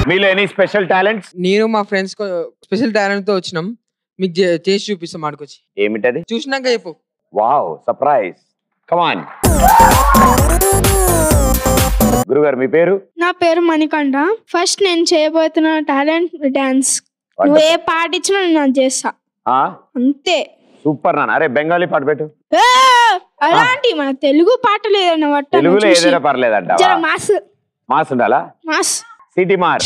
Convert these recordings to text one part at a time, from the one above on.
మీలో any special talents? నేను మా ఫ్రెండ్స్ స్పెషల్ టాలెంట్ తో వచ్చినాం, మీకు చేసి చూపిస్తాం ఆడుకొచ్చి. ఏమిటది? చూసినాక చెప్పు. Wow, surprise. Come on. గురుగారు మీ పేరు? నా పేరు మణికంఠ. ఫస్ట్ నేను చేయబోతున్న టాలెంట్ డాన్స్. నువ్వు ఏ పాట ఇచ్చినా నేను చేస్తా అంతే. సూపర్ నాన్న. అరే బెంగాలీ పాట పెట్టు. అలాంటి మన తెలుగు పాటలు ఏదైనా తెలుగులో ఏదైనా పర్లేదంట. మాస్ మాస్ ఉండాలా? మాస్ సిటీ మార్.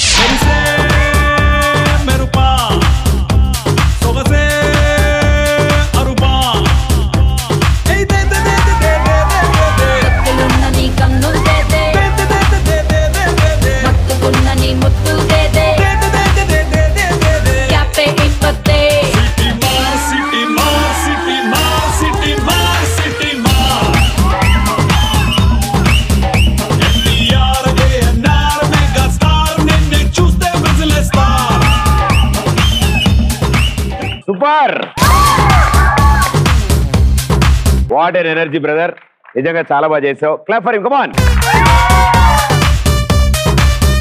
Super. What N energy brother, నిజంగా చాలా బాగా చేసావు. Clap for him. Come on.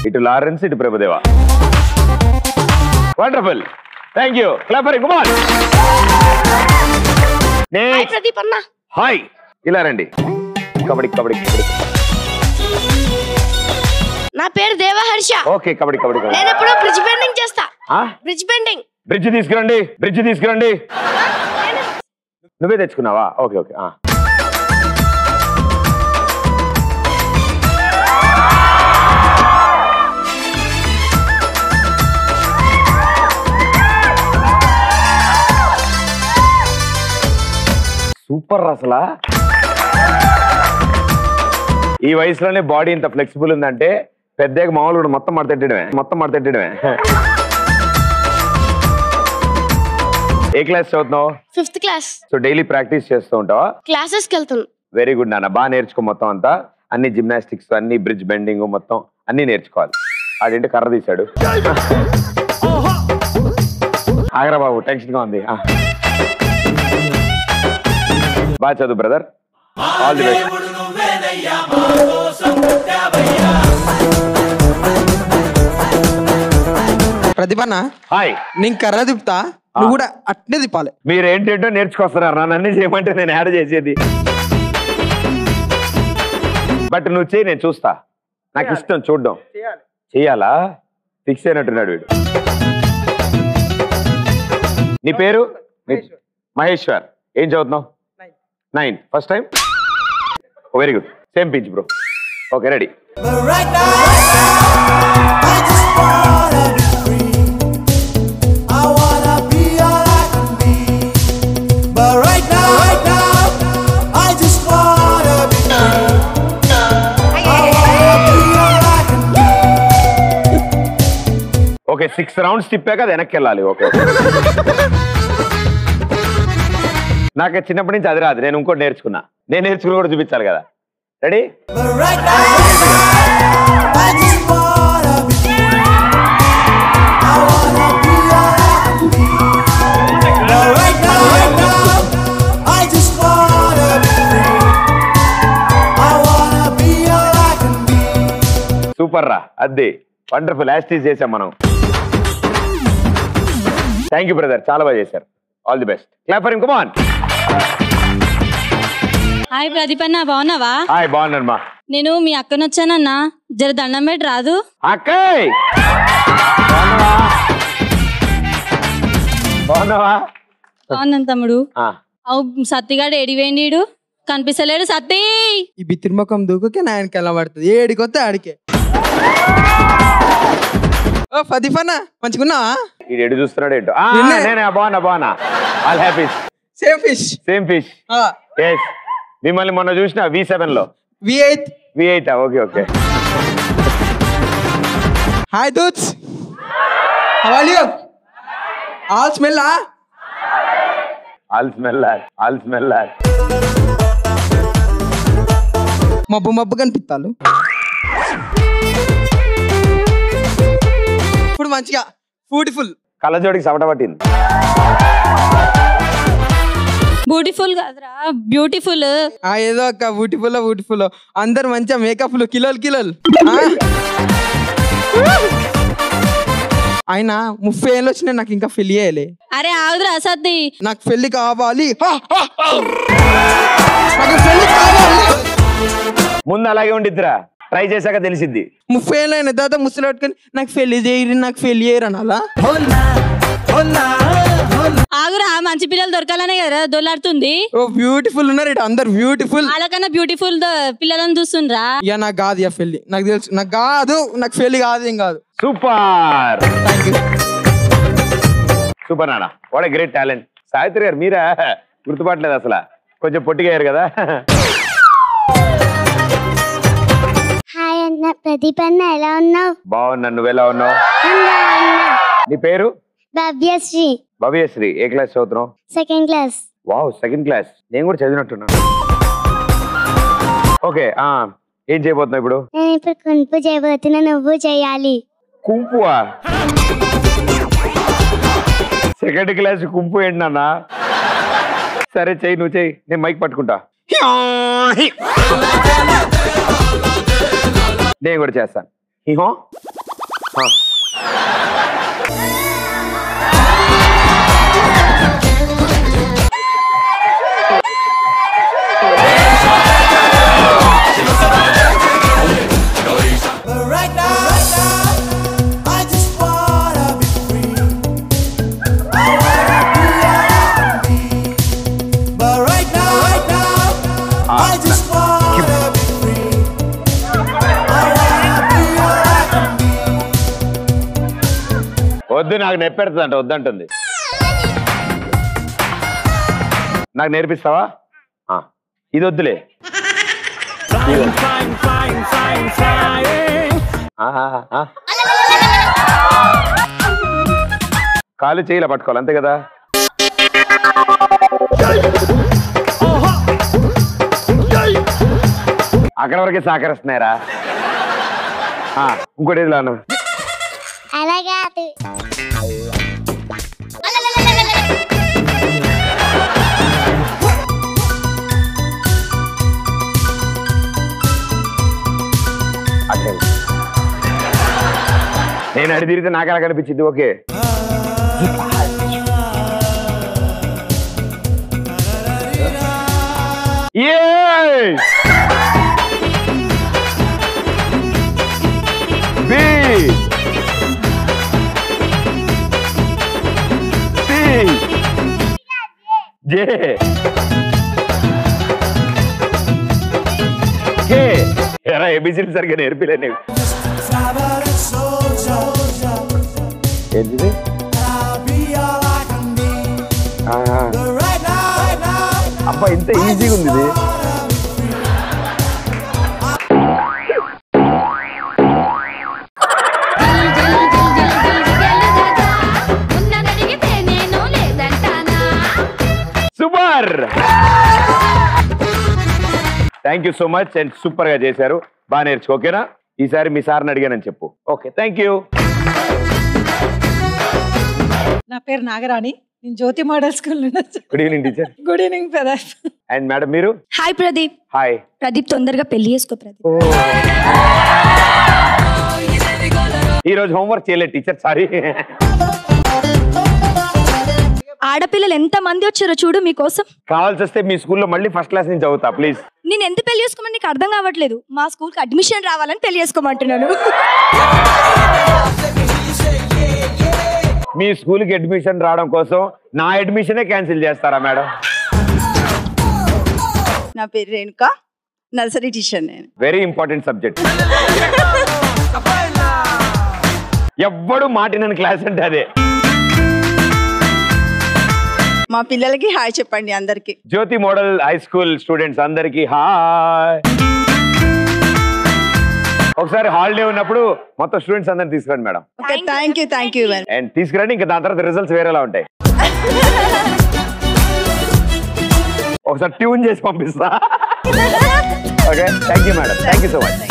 ఇటు లారెన్స్, ఇటు Prabhudeva. Wonderful, thank you. Clap for him. Come on. Next Pradeep అన్న. హాయ్, ఇలా రండి. కబడ్డీ కబడ్డీ కబడ్డీ. నా పేరు దేవహర్ష. ఓకే, కబడ్డీ కబడ్డీ కబడ్డీ. నేను ఎప్పుడు బ్రిడ్జ్ బెండింగ్ చేస్తా. Bridge bending. బ్రిడ్జ్ తీసుకురండి, బ్రిడ్జ్ తీసుకురండి. నువ్వే తెచ్చుకున్నావా? Okay okay. సూపర్ అసలా. ఈ వయసులోనే బాడీ ఇంత ఫ్లెక్సిబుల్ ఉందంటే పెద్దగా మామూలు కూడా మొత్తం మడతెట్టడమే. ఏ క్లాస్ చదువుతున్నావు? 5th class. So daily practice చేస్తూ ఉంటావా? క్లాసెస్ కి వెళ్తాను. వెరీ గుడ్ నాన్న, బాగా నేర్చుకో. మొత్తం అంతా అన్ని జిమ్నాస్టిక్స్, అన్ని బ్రిడ్జ్ బెండింగ్ మొత్తం అన్ని నేర్చుకోవాలి. ఆడేంటి కర్ర తీశాడు. ఆగరా బాబు, టెన్షన్ గా ఉంది. బాగా చదువు బ్రదర్. All the best. ప్రతిభన్న, హాయ్. నేను కర్ర తిప్పుతా, నువ్వు కూడా అట్నే తిప్పాలి. మీరు ఏంటంటో నేర్చుకొస్తున్నారు, నన్ను అన్ని చేయమంటే నేను యాడ్ చేసేది. బట్ నువ్వు చేయి, నేను చూస్తా. నాకు ఇష్టం చూడడం. చెయ్యాలా? ఫిక్స్ అయినట్టున్నాడు వీడు. నీ పేరు? మహేశ్వర్. ఏం చదువుతున్నావు? 9th. First time? Very good. Same pitch bro. Okay, ready. Okay, 6 rounds తిప్పాక అది వెనక్కి వెళ్ళాలి. ఓకే. నాకు చిన్నప్పటి నుంచి అది రాదు, నేను ఇంకోటి నేర్చుకున్నా. నేను నేర్చుకుని కూడా చూపించాలి కదా. రెడీ? సూపర్ రా, అది వండర్ఫుల్. యాస్టీజ్ చేసాం మనం. థ్యాంక్ యూ బ్రదర్, చాలా బాగా చేశారు. All the best. Clap for him. Come on. Hi Pradeep అన్న, బాగున్నావా? హాయ్, బాగున్నాను మా. నేను మీ అక్కను వచ్చానన్నా, జర దండం పెట్టి రాదు? అక్కయ్ బాగున్నావా? బాగున్నాను తమ్ముడు. అవు సత్తిగాడు ఏడివేండి, కనిపిస్తలేడు. సత్తి ఈ బిత్తిరిముఖం దూకుకే నాయనకి ఎలా పడుతుంది, ఏడికొస్తే ఆడికే. ఓ ప్రదీపన్న, మంచిగున్నావా? ఇది ఎడు చూస్తున్నాడు ఏంటో. బాగున్నా. All happy. Same fish. Yes, మిమ్మల్ని మొన్న చూసిన V7 లో. V8. Okay. Hi dudes, how are you? ఆల్ స్మెల్ మబ్బు కనిపిస్తాను. ఇప్పుడు మంచిగా బ్యూటిఫుల్. కళ్ళజోడికి సవట పట్టింది. బ్యూటిఫుల్ కాదురా, బ్యూటిఫుల్. ఏదో ఒక బ్యూటిఫుల్ అందరు మంచిగా మేకప్లు కిలోలు. ఆయన 30 ఏళ్ళు వచ్చినా నాకు ఇంకా పెళ్లి చేయలే. అరే ఆగుదురా సత్తి, నాకు పెళ్లి కావాలి, నాకు పెళ్లి కావాలి. ముందు అలాగే ఉండిద్దిరా, ట్రై చేశాక తెలిసిద్ది. 30 ఏళ్ళు అయిన తర్వాత ముసలి పట్టుకొని నాకు పెళ్లి చేయరు, నాకు పెళ్లి చేయరు అనాలా? ఆగురా, మంచి పిల్లలు దొరకాలనే కదా దొల్లాడుతుంది. ఓ బ్యూటిఫుల్ ఉన్నారు ఇటు అందరు, బ్యూటిఫుల్. వాళ్ళకన్నా బ్యూటిఫుల్ పిల్లలను చూస్తుండ్రా. ఇక నాకు కాదు ఇక పెళ్లి, నాకు తెలుసు, నాకు కాదు, నాకు పెళ్లి కాదు, ఏం కాదు. Super, thank you. సూపర్ నాన్న, what a great talent. Savitri గారు మీరా? గుర్తుపట్టలేదు అసలు, కొంచెం పొట్టిగారు కదా. హాయ్ అన్న, ప్రదీప్ అన్న ఎలా ఉన్నావు? బాగున్నా, నువ్వెలా ఉన్నావు? నీ పేరు? భవ్యశ్రీ. భవ్యశ్రీ, ఏ క్లాస్ చదువుతున్నావు? Second class. Wow, second class. నేను కూడా చదివినట్టున్నాను. ఓకే, ఏం చేయబోతున్నావు ఇప్పుడు? నేను ఇప్పుడు కుంపు చేయబోతున్నా, నువ్వు చేయాలి. కుంపువా? సెకండ్ క్లాస్ కుంపు ఏంటి నాన్న? సరే చెయ్యి, నువ్వు చెయ్యి, నేను మైక్ పట్టుకుంటా. నేను కూడా చేస్తాను. వద్దు, నాకు నెప్పెడుతుంది అంట, వద్దంటుంది. నాకు నేర్పిస్తావా? ఇది వద్దులే. కాలు చేయలా పట్టుకోవాలి, అంతే కదా? అక్కడ వరకే సహకరిస్తున్నారా? ఇంకోటి ఏది లాను? అలాగే నేను అడి తిరిగితే నాకు ఎలా కనిపించింది? ఓకే, ఎరా ఏబిసిడి సరిగ్గా నేర్పిలే నీకు. ఏంటిది? అబ్బా, ఇంత ఈజీగా ఉంది ఇది. Super, thank you so much. And super గా చేశారు, బాగా నేర్చుకో. ఓకేనా? ఈసారి మీ సార్ని అడిగానని చెప్పు. Okay, thank you. నా పేరు నాగరాణి, నేను Jyothi model school. Good evening teacher. Good evening Pradeep. And madam మీరు? హాయ్ ప్రదీప్. హాయ్ ప్రదీప్, తొందరగా పెళ్లి చేసుకో ప్రదీప్. ఈ రోజు హోంవర్క్ చేయలేదు టీచర్, సారీ. ఆడపిల్లలు ఎంత మంది వచ్చారో చూడు మీకోసం. కావాల్సి వస్తే మీ స్కూల్లో మళ్ళీ ఫస్ట్ క్లాస్ నుంచి చదువుతా ప్లీజ్. నేను ఎంత పెళ్లి చేసుకోమని నీకు అర్థం కావట్లేదు. మా స్కూల్ కి అడ్మిషన్ రావాలని పెళ్లి చేసుకోమంటున్నాను. మీ స్కూల్ కి అడ్మిషన్ రావడం కోసం నా అడ్మిషనే క్యాన్సిల్ చేస్తారా మేడం? నా పేరు రేణుక, నర్సరీ టీచర్ నేను. Very important subject. ఎవ్వడు మాటినని క్లాస్ అంటే అదే. మా పిల్లలకి హాయ్ చెప్పండి అందరికి. జ్యోతి మోడల్ హై స్కూల్ స్టూడెంట్స్ అందరికి హాయ్. ఒకసారి హాలిడే ఉన్నప్పుడు మొత్తం స్టూడెంట్స్ అందరిని తీసుకురండి madam. Okay, thank you. And తీసుకురండి, ఇంకా దాని తర్వాత రిజల్ట్స్ వేరేలా ఉంటాయి. ఒకసారి ట్యూన్ చేసి పంపిస్తా. Okay, thank you madam, thank you so much.